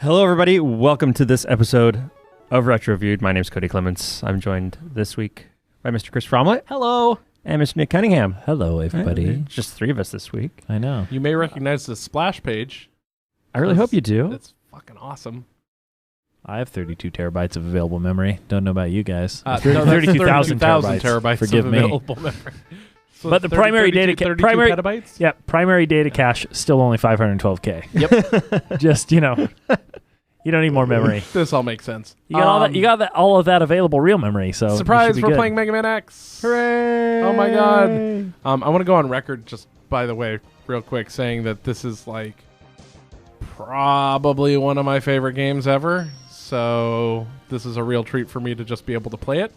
Hello, everybody. Welcome to this episode of Retroviewed. My name is Cody Clements. I'm joined this week by Mr. Chris Fromlett. Hello. And Mr. Nick Cunningham. Hello, everybody. Just three of us this week. I know. You may recognize the splash page. I really hope you do. That's fucking awesome. I have 32 terabytes of available memory. Don't know about you guys. 32,000 terabytes. Forgive of me. available memory. So But the primary data 32 petabytes? Yeah, primary data cache still only 512K. Yep. Just, you don't need more memory. This all makes sense. You got all that. You got all of that available real memory. So surprise! We're good. playing Mega Man X. Hooray! Oh my god! I want to go on record, just by the way, real quick, saying that this is like probably one of my favorite games ever. So this is a real treat for me to just be able to play it.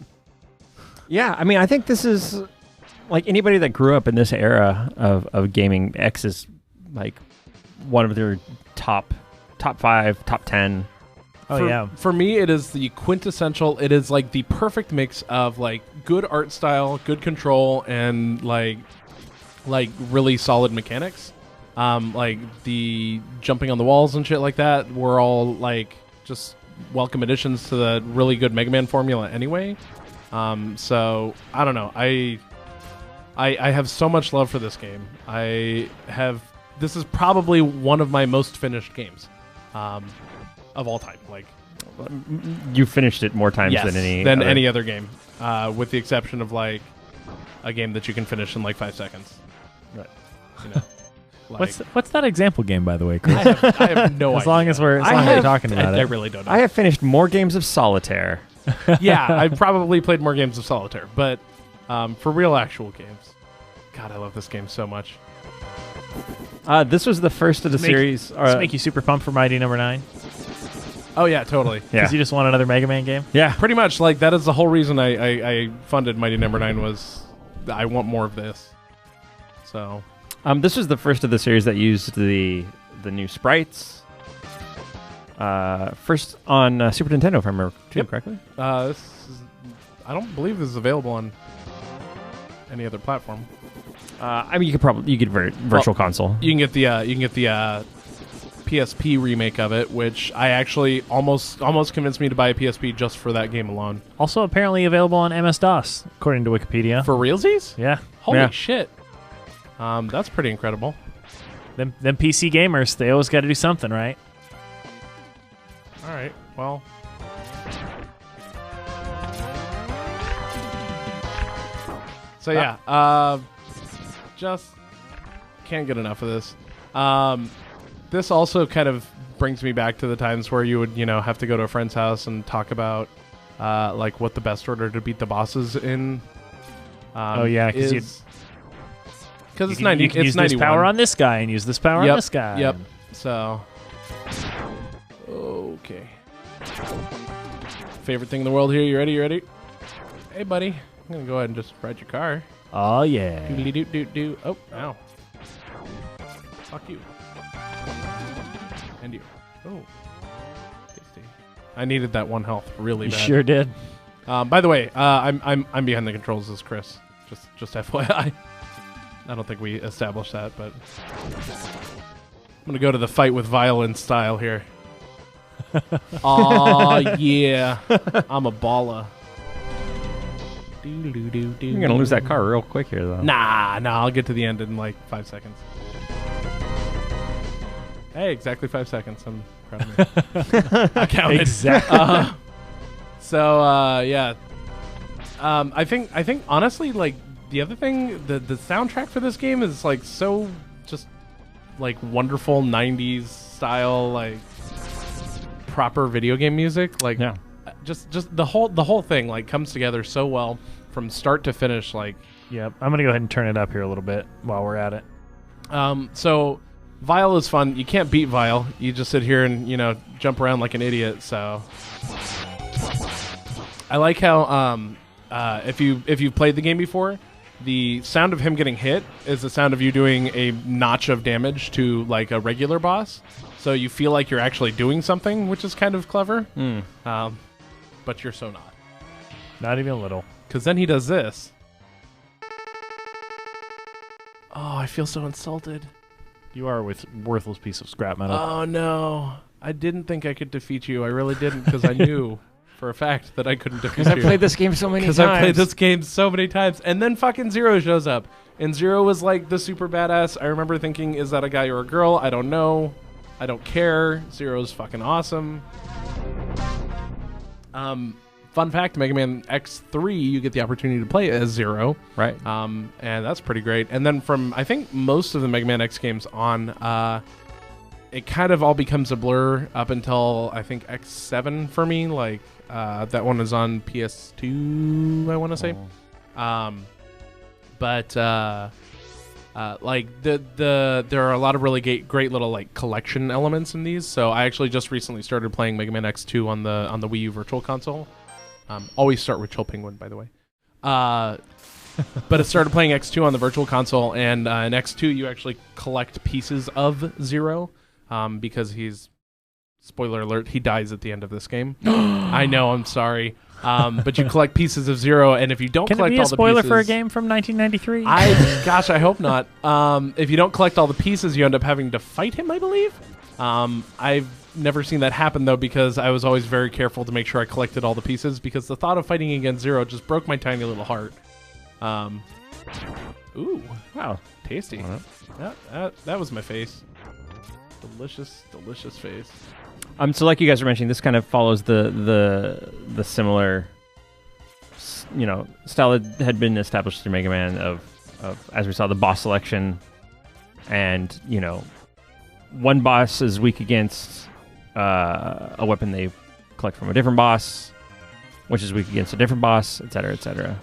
Yeah, I mean, I think this is like anybody that grew up in this era of gaming. X is like one of their top 5, top 10. For me, it is the quintessential. It is like the perfect mix of like good art style, good control, and like really solid mechanics. Like the jumping on the walls and shit like that were all like just welcome additions to the really good Mega Man formula anyway. So I don't know. I have so much love for this game. This is probably one of my most finished games of all time. Like, you finished it more times yes, than any other game, with the exception of like a game that you can finish in like 5 seconds. Right. You know, like, What's that example game, by the way, Chris? I have no idea. As long as we're talking about it. I really don't know. I have finished more games of Solitaire. Yeah, I've probably played more games of Solitaire, but for real actual games, God, I love this game so much. This was the first of the series. Does it make you super pumped for Mighty Number 9? Oh yeah, totally. Because you just want another Mega Man game? Yeah. Pretty much, like, that is the whole reason I funded Mighty Number 9 was I want more of this. So, this was the first of the series that used the new sprites. First on Super Nintendo, if I remember correctly. I don't believe this is available on any other platform. I mean, you get Virtual Console. You can get the PSP remake of it, which I actually almost convinced me to buy a PSP just for that game alone. Also apparently available on MS-DOS, according to Wikipedia. For realsies? Yeah. Holy shit. That's pretty incredible. Them PC gamers, they always got to do something, right? All right. Well. So yeah, just can't get enough of this. This also kind of brings me back to the times where you would, have to go to a friend's house and talk about like what the best order to beat the bosses in. Oh yeah, because it's 90. You can it's use 91. this power on this guy and use this power on this guy. Yep. So, okay. Favorite thing in the world here. You ready? You ready? Hey, buddy. I'm gonna go ahead and just ride your car. Oh yeah. Doodly-doo-doo-doo. Oh, ow. Fuck you. And you. Oh. Tasty. I needed that one health really bad. You sure did. By the way, I'm behind the controls as Chris. Just FYI. I don't think we established that, but I'm gonna go to the fight with violence style here. Aw, yeah. I'm a baller. You're gonna lose that car real quick here, though. Nah, I'll get to the end in like 5 seconds. Hey, exactly 5 seconds. I'm proud of me. I counted. Exactly. Yeah. I think honestly, like, the other thing, the soundtrack for this game is like so just like wonderful 90s style, like proper video game music. Like, yeah. Just the whole thing like comes together so well from start to finish. Like, Yep. I'm gonna go ahead and turn it up here a little bit while we're at it. So Vile is fun. You can't beat Vile. You just sit here and jump around like an idiot. So I like how if you've played the game before, the sound of him getting hit is the sound of you doing a notch of damage to like a regular boss. So you feel like you're actually doing something, which is kind of clever. But you're so not. Not even a little. Because then he does this. Oh, I feel so insulted. You are a worthless piece of scrap metal. Oh, no. I didn't think I could defeat you. I really didn't, because I knew for a fact that I couldn't defeat Because you. I played this game so many times. Because I played this game so many times. And then fucking Zero shows up. And Zero was like the super badass. I remember thinking, is that a guy or a girl? I don't know. I don't care. Zero's fucking awesome. Fun fact, Mega Man X3, you get the opportunity to play as Zero. Right. And that's pretty great. And then from, I think, most of the Mega Man X games on, it kind of all becomes a blur up until, I think, X7 for me. Like, that one is on PS2, I want to say. Like there are a lot of really great little like collection elements in these. So I actually just recently started playing Mega Man X2 on the Wii U Virtual Console. Always start with Chill Penguin, by the way. But I started playing X2 on the Virtual Console, and in X2 you actually collect pieces of Zero, because spoiler alert, he dies at the end of this game. I know, I'm sorry. But you collect pieces of Zero, and if you don't collect all the pieces... Can it be a spoiler for a game from 1993? Gosh, I hope not. If you don't collect all the pieces, you end up having to fight him, I believe. I've never seen that happen, though, because I was always very careful to make sure I collected all the pieces, because the thought of fighting against Zero just broke my tiny little heart. Ooh. Wow. Tasty. That was my face. Delicious, delicious face. So like you guys were mentioning, this kind of follows the similar, style that had been established through Mega Man of as we saw, the boss selection, and one boss is weak against a weapon they collect from a different boss, which is weak against a different boss, etc., etc.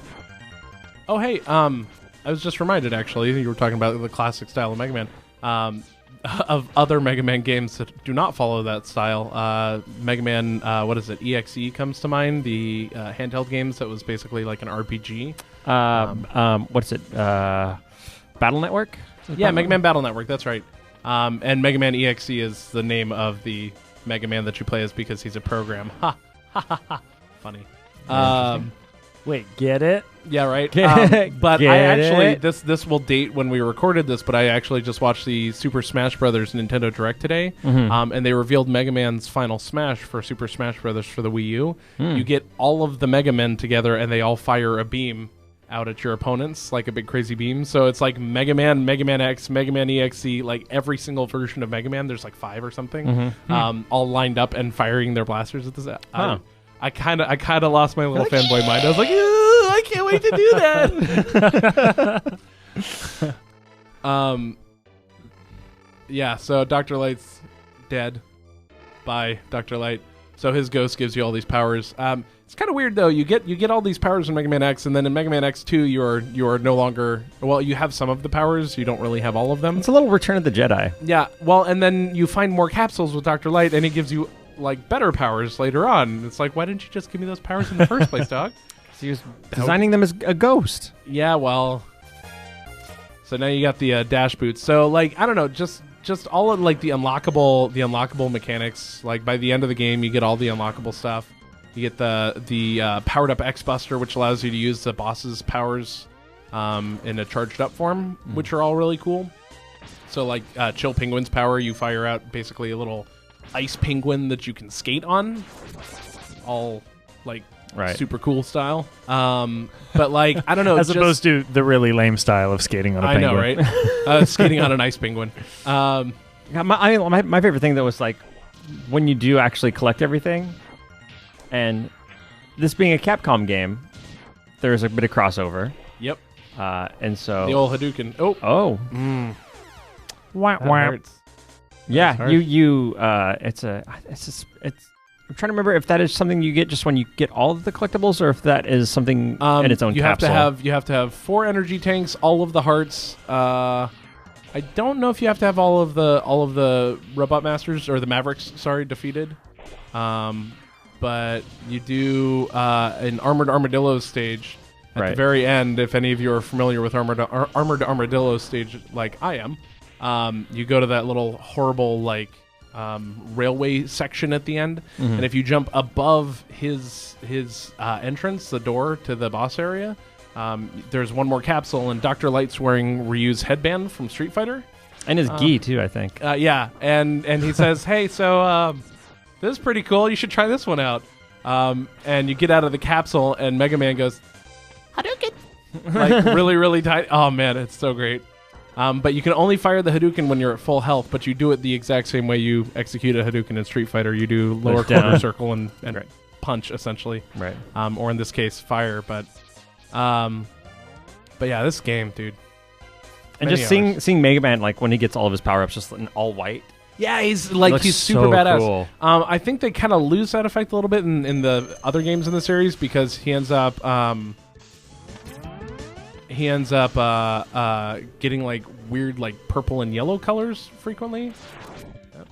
Oh hey, I was just reminded, actually, you were talking about the classic style of Mega Man. Of other Mega Man games that do not follow that style, Mega Man, what is it, EXE comes to mind, the handheld games that was basically like an RPG. What's it, Battle Network? Yeah, Mega Man Battle Network, that's right. And Mega Man EXE is the name of the Mega Man that you play as, because he's a program. Ha! Ha ha ha! Funny. Wait, get it? Yeah, right. But I actually, this will date when we recorded this, but I actually just watched the Super Smash Brothers Nintendo Direct today, and they revealed Mega Man's Final Smash for Super Smash Brothers for the Wii U. You get all of the Mega Men together, and they all fire a beam out at your opponents, like a big crazy beam. So it's like Mega Man, Mega Man X, Mega Man EXE, like every single version of Mega Man. There's like 5 or something, all lined up and firing their blasters at the I kind of lost my little fanboy mind. I was like, I can't wait to do that. Yeah. So Dr. Light's dead. Bye, Dr. Light. So his ghost gives you all these powers. It's kind of weird though. You get all these powers in Mega Man X, and then in Mega Man X2, you are no longer. Well, you have some of the powers. You don't really have all of them. It's a little Return of the Jedi. Yeah. Well, and then you find more capsules with Dr. Light, and he gives you like better powers later on. It's like, why didn't you just give me those powers in the first place, dog? He was designing them as a ghost. Yeah, well. So now you got the dash boots. So like, I don't know, just all of like the unlockable mechanics. Like by the end of the game, you get all the unlockable stuff. You get the powered up X Buster, which allows you to use the boss's powers in a charged up form, which are all really cool. So like Chill Penguin's power, you fire out basically a little ice penguin that you can skate on, all like super cool style. But like, I don't know, as opposed to the really lame style of skating on a penguin. I know, right? Skating on an ice penguin. My favorite thing though was like when you do actually collect everything, and this being a Capcom game, there's a bit of crossover. Yep. And so the old Hadouken. Oh. That hurts. Yeah, it's I'm trying to remember if that is something you get just when you get all of the collectibles, or if that is something in its own capsule. You have to have 4 energy tanks, all of the hearts. I don't know if you have to have all of the Robot Masters or the Mavericks, defeated. But you do an Armored Armadillo stage at the very end. If any of you are familiar with Armored Armadillo stage, like I am. You go to that little horrible like railway section at the end, and if you jump above his entrance, the door to the boss area, there's one more capsule, and Dr. Light's wearing Ryu's headband from Street Fighter. And his gi, too, I think. Yeah, and he says, hey, so this is pretty cool. You should try this one out. And you get out of the capsule, and Mega Man goes, Hadouken! Like, really, really tight. Oh, man, it's so great. But you can only fire the Hadouken when you're at full health, but you do it the exact same way you execute a Hadouken in Street Fighter. You do lower quarter circle and right. punch, essentially. Right. Or in this case, fire. But yeah, this game, dude. And just seeing Mega Man, like, when he gets all of his power-ups just in all white. Yeah, he's super so badass. Cool. I think they kind of lose that effect a little bit in the other games in the series because he ends up getting like weird like purple and yellow colors frequently. Yep.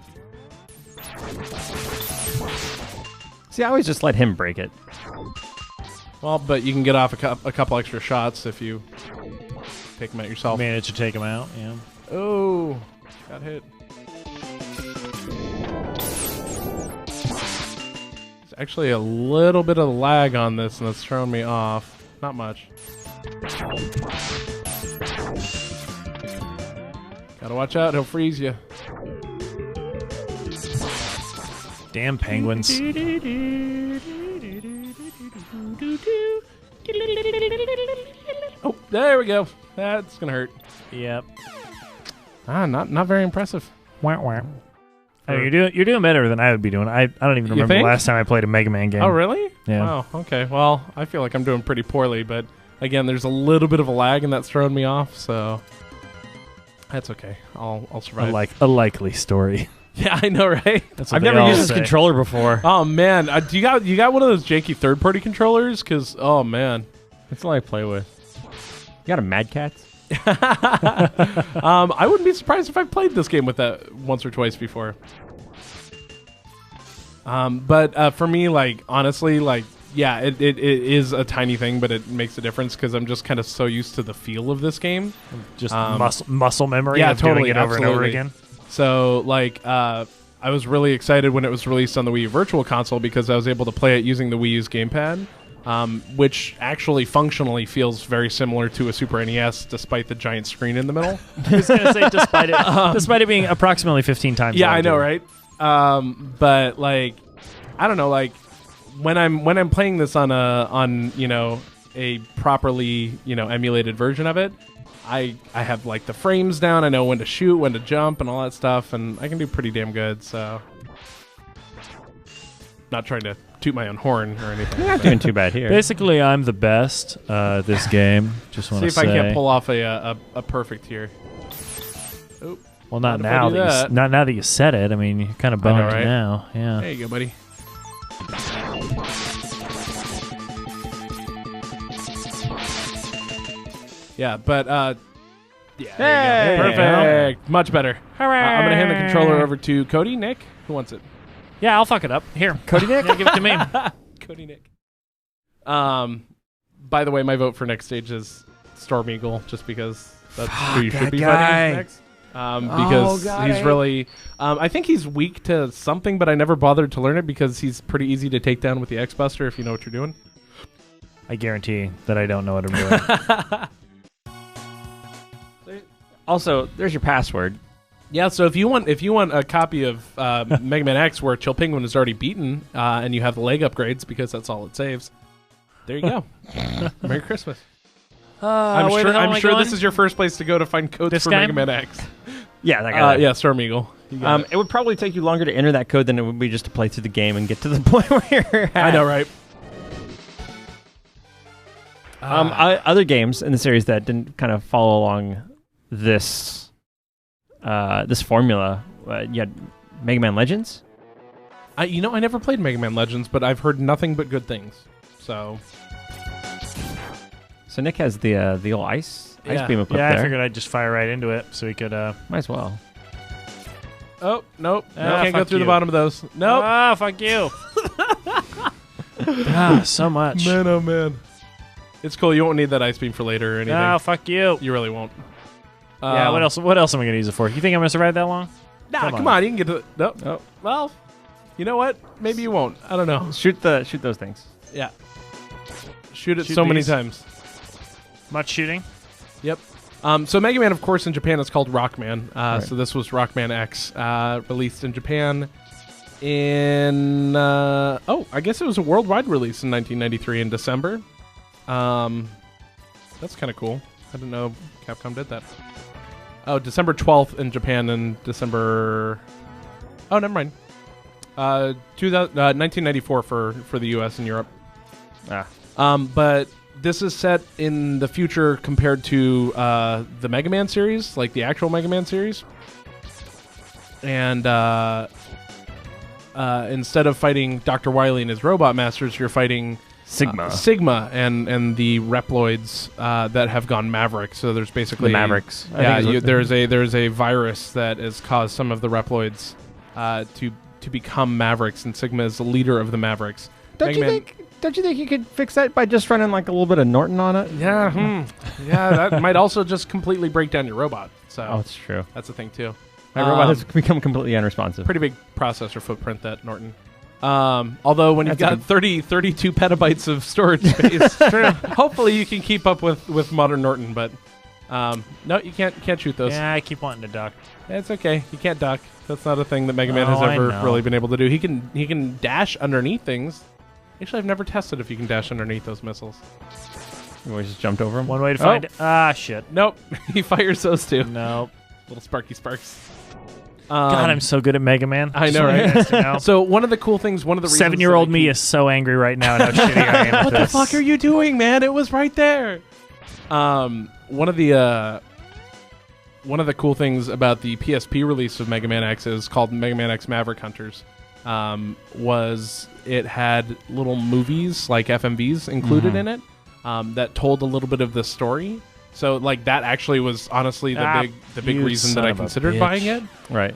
See, I always just let him break it. Well, but you can get off a couple extra shots if you take them out yourself. Manage to take him out, yeah. Oh, got hit. There's actually a little bit of lag on this, and it's throwing me off. Not much. Gotta watch out, he'll freeze you. Damn penguins. Oh, there we go. That's gonna hurt. Yep. Not very impressive. Wah, wah. Oh, you're doing better than I would be doing. I don't even remember the last time I played a Mega Man game. Oh, really? Yeah. Wow. Okay. Well, I feel like I'm doing pretty poorly, but again, there's a little bit of a lag, and that's throwing me off. So that's okay. I'll survive. A likely story. Yeah, I know, right? I've never used this controller before. Oh man, you got one of those janky third-party controllers? Because oh man, that's all I play with. You got a Mad Catz? I wouldn't be surprised if I played this game with that once or twice before. But for me, like honestly, like yeah, it is a tiny thing, but it makes a difference because I'm just kind of so used to the feel of this game. Just muscle memory. Yeah, of totally, doing it over and over again. So like, I was really excited when it was released on the Wii U Virtual Console because I was able to play it using the Wii U's gamepad. Which actually functionally feels very similar to a Super NES, despite the giant screen in the middle. I was gonna say, despite it being approximately 15 times. Yeah, I know, right? But like, I don't know, like when I'm playing this on a properly emulated version of it, I have like the frames down. I know when to shoot, when to jump, and all that stuff, and I can do pretty damn good. So, not trying to toot my own horn or anything. You're not doing too bad here. Basically, I'm the best this game. Just want to say. See if I can't pull off a perfect here. Oh, well, not now that you said it. I mean, you're kind of boned right? now. Yeah. There you go, buddy. Yeah, but yeah, there you go. Perfect. Much better. I'm gonna hand the controller over to Cody. Nick, who wants it? Yeah, I'll fuck it up. Here, Cody Nick. Yeah, give it to me. Cody Nick. By the way, my vote for next stage is Storm Eagle, just because that's who you should be fighting next. Because he's really, I think he's weak to something, but I never bothered to learn it because he's pretty easy to take down with the X Buster if you know what you're doing. I guarantee that I don't know what I'm doing. Also, there's your password. Yeah, so if you want a copy of Mega Man X where Chill Penguin is already beaten and you have the leg upgrades because that's all it saves, there you go. Merry Christmas. I'm sure this is your first place to go to find codes for Mega Man X. Yeah, that guy. Yeah, Storm Eagle. It would probably take you longer to enter that code than it would be just to play through the game and get to the point where you're at. I know, right? Other games in the series that didn't kind of follow along this formula. You had Mega Man Legends. I never played Mega Man Legends, but I've heard nothing but good things. So Nick has the old ice beam up there. Yeah, I figured I'd just fire right into it so he could. Might as well. Oh nope, can't go through the bottom of those. Nope. Ah, fuck you. So much. Man, oh man. It's cool. You won't need that ice beam for later or anything. Oh, fuck you. You really won't. Yeah, what else am I going to use it for? You think I'm going to survive that long? Nah, come on. You can get to... Nope. Oh. Well, you know what? Maybe you won't. I don't know. Shoot those things. Yeah. Shoot it so many times. Much shooting? Yep. So Mega Man, of course, in Japan is called Rockman. Right. So this was Rockman X, released in Japan in... I guess it was a worldwide release in 1993 in December. That's kind of cool. I didn't know Capcom did that. Oh, December 12th in Japan and December... Oh, never mind. 1994 for the U.S. and Europe. But this is set in the future compared to the Mega Man series, like the actual Mega Man series. And instead of fighting Dr. Wily and his robot masters, you're fighting Sigma and the Reploids that have gone Maverick. So there's basically the Mavericks. There's a virus that has caused some of the Reploids to become Mavericks, and Sigma is the leader of the Mavericks. Don't you think you could fix that by just running like a little bit of Norton on it? Yeah, yeah, that might also just completely break down your robot. So it's true. That's the thing too. My robot has become completely unresponsive. Pretty big processor footprint, that Norton. Although when you've got 32 petabytes of storage space, hopefully you can keep up with modern Norton. But no, you can't shoot those. Yeah, I keep wanting to duck. It's okay. You can't duck. That's not a thing that Mega Man has ever really been able to do. He can dash underneath things. Actually, I've never tested if you can dash underneath those missiles. You always just jumped over him? One way to find it. Shit. Nope. He fires those too. Nope. Little sparky sparks. God, I'm so good at Mega Man. I know, right? So one of the cool things, one of the reasons 7-year-old me is so angry right now at how shitty I am at what this. the fuck are you doing, man? It was right there. One of the cool things about the PSP release of Mega Man X is called Mega Man X Maverick Hunters. Was it had little movies like FMVs included in it that told a little bit of the story. So like that actually was honestly the big reason that I considered buying it. Right.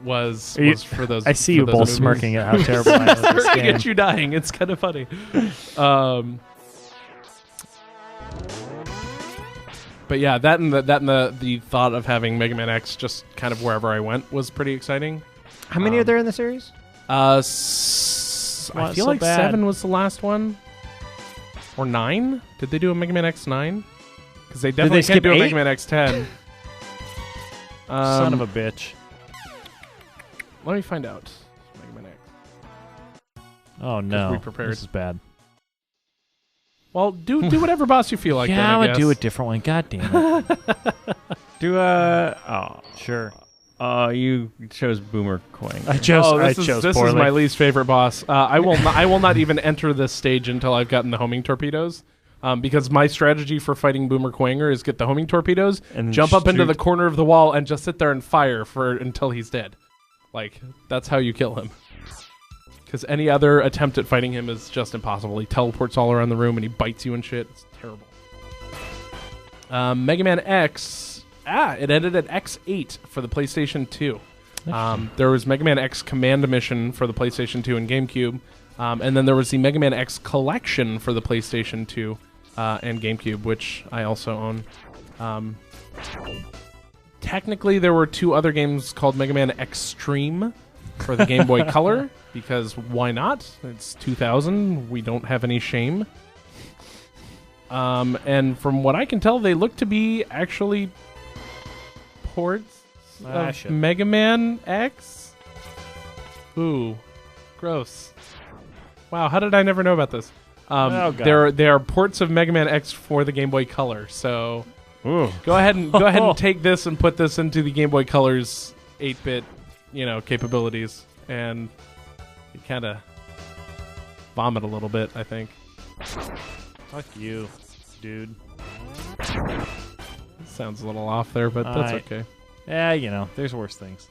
Was for those. I see you both movies. smirking at how terrible I am at this Staring game. at you dying. It's kind of funny. But yeah, that and the thought of having Mega Man X just kind of wherever I went was pretty exciting. How many are there in the series? I feel like 7 was the last one. Or 9? Did they do a Mega Man X9? Because they definitely can't do a Mega Man X10. Son of a bitch. Let me find out. Mega Man X. Oh no. We prepared. This is bad. Well, do whatever boss you feel like. Yeah, I would do a different one. God damn it. Sure. You chose Boomer Coin. I chose this poorly. is my least favorite boss. I will not even enter this stage until I've gotten the homing torpedoes. Because my strategy for fighting Boomer Quanger is get the homing torpedoes, and jump up into the corner of the wall, and just sit there and fire until he's dead. Like, that's how you kill him. Because any other attempt at fighting him is just impossible. He teleports all around the room, and he bites you and shit. It's terrible. Mega Man X... it ended at X8 for the PlayStation 2. There was Mega Man X Command Mission for the PlayStation 2 and GameCube. And then there was the Mega Man X Collection for the PlayStation 2 and GameCube, which I also own. Technically, there were 2 other games called Mega Man Extreme for the Game Boy Color, because why not? It's 2000. We don't have any shame. And from what I can tell, they look to be actually ports of Mega Man X. Ooh, gross. Wow, how did I never know about this? They are ports of Mega Man X for the Game Boy Color. So go ahead and take this and put this into the Game Boy Color's 8-bit, capabilities, and you kind of vomit a little bit, I think. Fuck you, dude. Sounds a little off there, but that's okay. Yeah, there's worse things.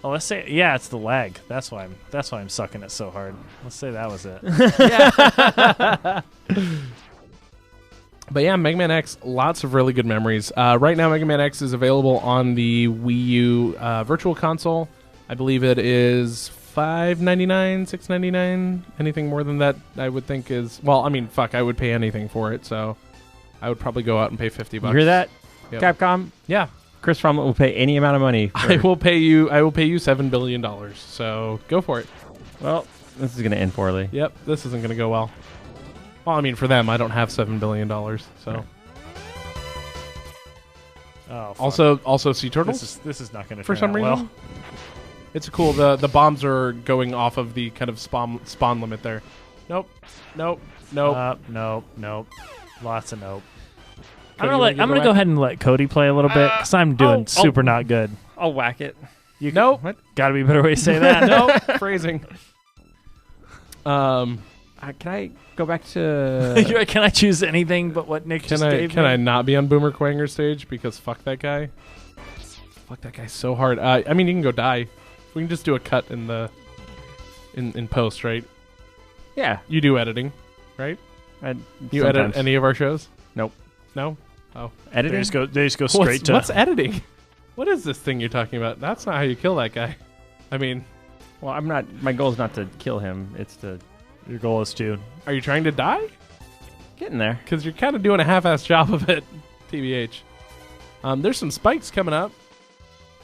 Oh, let's say it's the lag. That's why I'm sucking it so hard. Let's say that was it. But yeah, Mega Man X, lots of really good memories. Right now, Mega Man X is available on the Wii U Virtual Console. I believe it is $5.99, $6.99. Anything more than that, I would think is... Well, I mean, fuck, I would pay anything for it, so I would probably go out and pay $50. You hear that, Yep. Capcom? Yeah. Chris Fromlet will pay any amount of money. I will pay you $7 billion, so go for it. Well, this is going to end poorly. Yep, this isn't going to go well. Well, I mean, for them, I don't have $7 billion, so. Oh, fuck. Also sea turtles. This is not going to for turn some out reason. well. It's cool. The bombs are going off of the kind of spawn limit there. Nope. Nope. Nope. Lots of nope. Cody, I'm gonna go ahead and let Cody play a little bit because I'm doing super not good. I'll whack it. Nope. What? Got to be a better way to say that. Nope. Phrasing. Can I go back to? Can I choose anything but what Nick just gave me? Can I not be on Boomer Quanger stage because fuck that guy? Fuck that guy so hard. I mean, you can go die. We can just do a cut in the in post, right? Yeah. You do editing, right? You Sometimes. edit any of our shows? Nope. No. Oh, Editing. They just go straight to. What's editing? What is this thing you're talking about? That's not how you kill that guy. I mean, Well, I'm not. My goal is not to kill him. It's to Your goal is to. are you trying to die? get in there. Because you're kind of doing a half-assed job of it, TBH. There's some spikes coming up,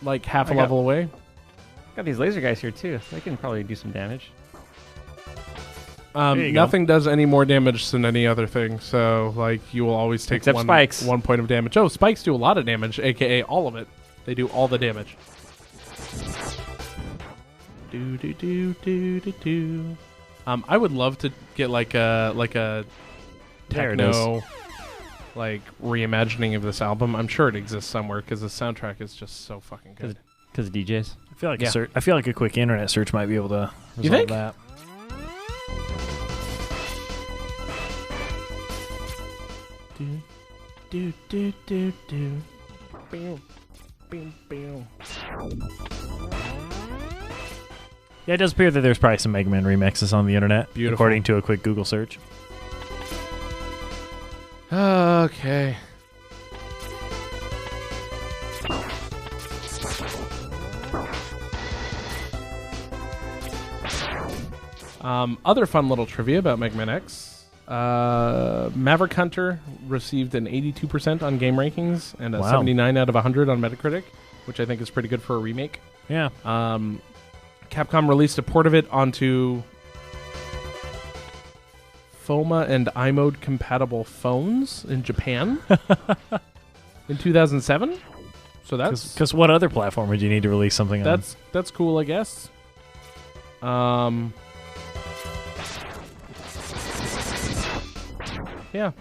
like half a level away. Got these laser guys here too. They can probably do some damage. you go. Nothing does any more damage than any other thing, so like you will always take Except spikes. 1 point of damage. Oh, spikes do a lot of damage, aka all of it. They do all the damage. Do. I would love to get like a There it techno like reimagining of this album. I'm sure it exists somewhere because the soundtrack is just so fucking good. Because DJs. I feel like Yeah. I feel like a quick internet search might be able to resolve You think? that. Do. Yeah, it does appear that there's probably some Mega Man remixes on the internet, Beautiful. according to a quick Google search. Okay. Other fun little trivia about Mega Man X. Maverick Hunter received an 82% on game rankings and a Wow. 79 out of 100 on Metacritic, which I think is pretty good for a remake. Yeah. Capcom released a port of it onto FOMA and iMode compatible phones in Japan in 2007. So that's Because what other platform would you need to release something on? that's cool, I guess. Yeah.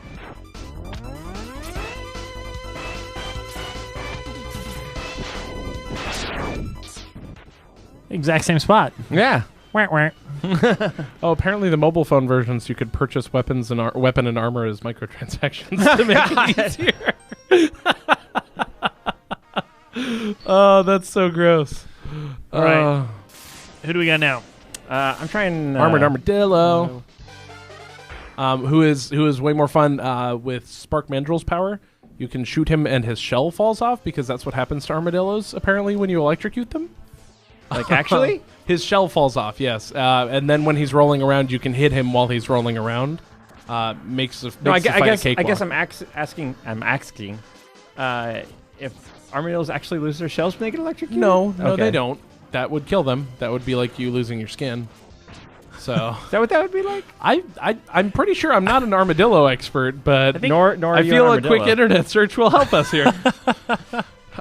Exact same spot. Yeah. Wah, wah. Oh, apparently the mobile phone versions you could purchase weapons and weapon and armor as microtransactions to make it easier. Oh, that's so gross. Right. Who do we got now? I'm trying. Armored Armadillo, who is way more fun with Spark Mandrill's power. You can shoot him and his shell falls off because that's what happens to armadillos apparently when you electrocute them. Like actually? His shell falls off, yes. And then when he's rolling around, you can hit him while he's rolling around. Makes the No, I fight a guess cakewalk. I'm asking if armadillos actually lose their shells when they get electrocuted. No, Okay. they don't. That would kill them. That would be like you losing your skin. So Is that what that would be like? I'm pretty sure I'm not an armadillo expert, but Nor I are you feel an a armadillo. quick internet search will help us here.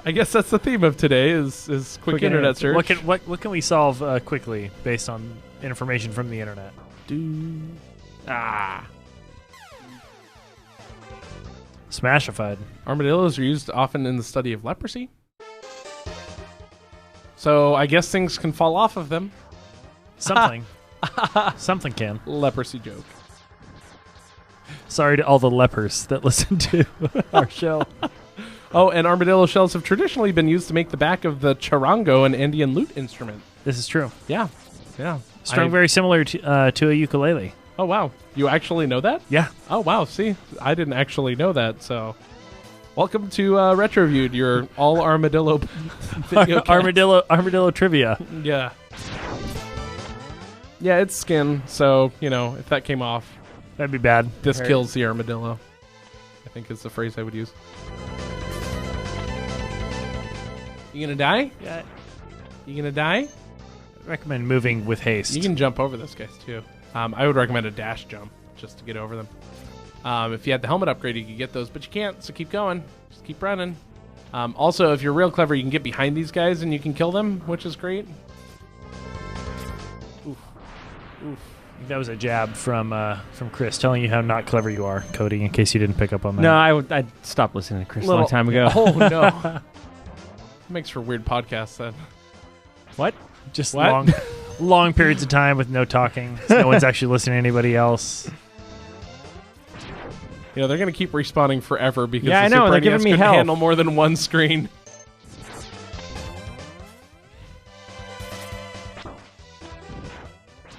I guess that's the theme of today is quick internet search. What can we solve quickly based on information from the internet? Smashified. Armadillos are used often in the study of leprosy. So I guess things can fall off of them. Something. Something can. Leprosy joke. Sorry to all the lepers that listen to our show. Oh, and armadillo shells have traditionally been used to make the back of the charango, an Indian lute instrument. This is true. Yeah. Strung very similar to a ukulele. Oh, wow. You actually know that? Yeah. Oh, wow. See, I didn't actually know that, so... Welcome to Retroviewed, your all armadillo video cast. Armadillo trivia. Yeah. Yeah, it's skin, so, if that came off, That'd be bad. this Right. kills the armadillo. I think is the phrase I would use. You gonna die? Yeah. You gonna die? Recommend moving with haste. You can jump over this guys, too. I would recommend a dash jump. just to get over them. If you had the helmet upgrade, you could get those, but you can't, so keep going. Just keep running. Also, if you're real clever, you can get behind these guys and you can kill them, which is great. Oof. Oof. That was a jab from Chris telling you how not clever you are, Cody, in case you didn't pick up on that. No, I stopped listening to Chris a long time ago. Oh, no. Makes for weird podcasts, then. What? Just what? long periods of time with no talking. So no one's actually listening to anybody else. You know, they're going to keep respawning forever because I know, they're giving me couldn't hell. handle more than one screen.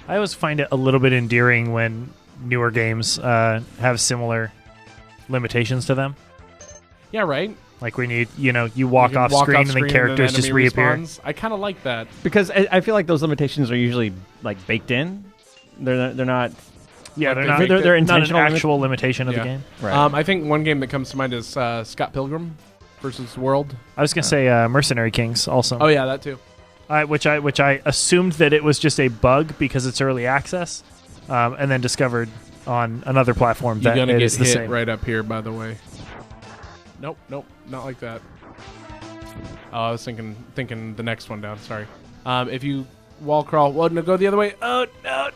I always find it a little bit endearing when newer games have similar limitations to them. Yeah, right? Like when you walk off screen and then characters just reappear. Respawns. I kind of like that. Because I feel like those limitations are usually like baked in. They're not... Yeah, they're not intentional. an actual limitation of the game. Right. I think one game that comes to mind is Scott Pilgrim versus World. I was going to say Mercenary Kings also. Oh, yeah, that too. Which I assumed that it was just a bug because it's early access, and then discovered on another platform that it is the same. You're gonna get hit right up here, by the way. Nope, not like that. Oh, I was thinking the next one down. Sorry. If you wall crawl, well, no, go the other way. Oh no!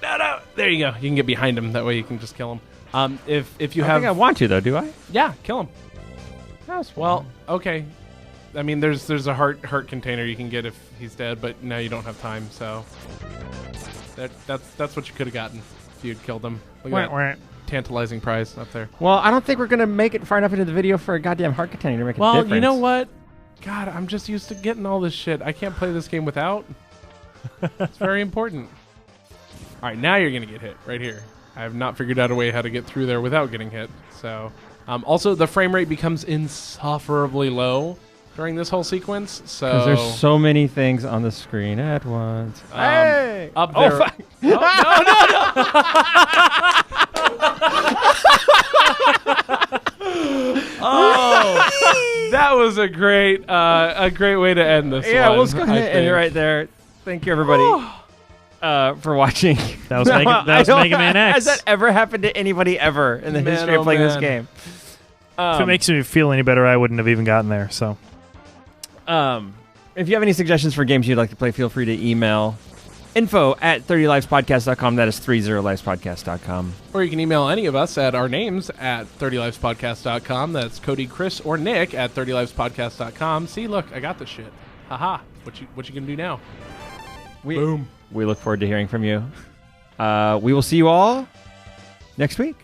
There you go. You can get behind him. That way you can just kill him. If you I have, think I want to though. Do I? yeah, kill him. That's Well, okay. I mean, there's a heart container you can get if he's dead, but now you don't have time, so that's what you could have gotten if you'd killed him. Look at that tantalizing prize up there. Well, I don't think we're gonna make it far enough into the video for a goddamn heart container to make a difference. Well, you know what? God, I'm just used to getting all this shit. I can't play this game without. It's very important. All right, now you're gonna get hit right here. I have not figured out a way how to get through there without getting hit. So, also the frame rate becomes insufferably low during this whole sequence. So because there's so many things on the screen at once. Hey! Up there. Oh, fuck. No! Oh, that was a great way to end this. Yeah, one, let's go ahead and end it right there. Thank you, everybody, for watching. That was Mega Man X. Has that ever happened to anybody ever in the history of playing this game? If it makes me feel any better, I wouldn't have even gotten there. So, if you have any suggestions for games you'd like to play, feel free to email info@30livespodcast.com. That is 30livespodcast.com. Or you can email any of us at our names at 30livespodcast.com. That's Cody, Chris, or Nick at 30livespodcast.com. See, look, I got this shit. Haha. What you gonna do now? Boom. We look forward to hearing from you. We will see you all next week.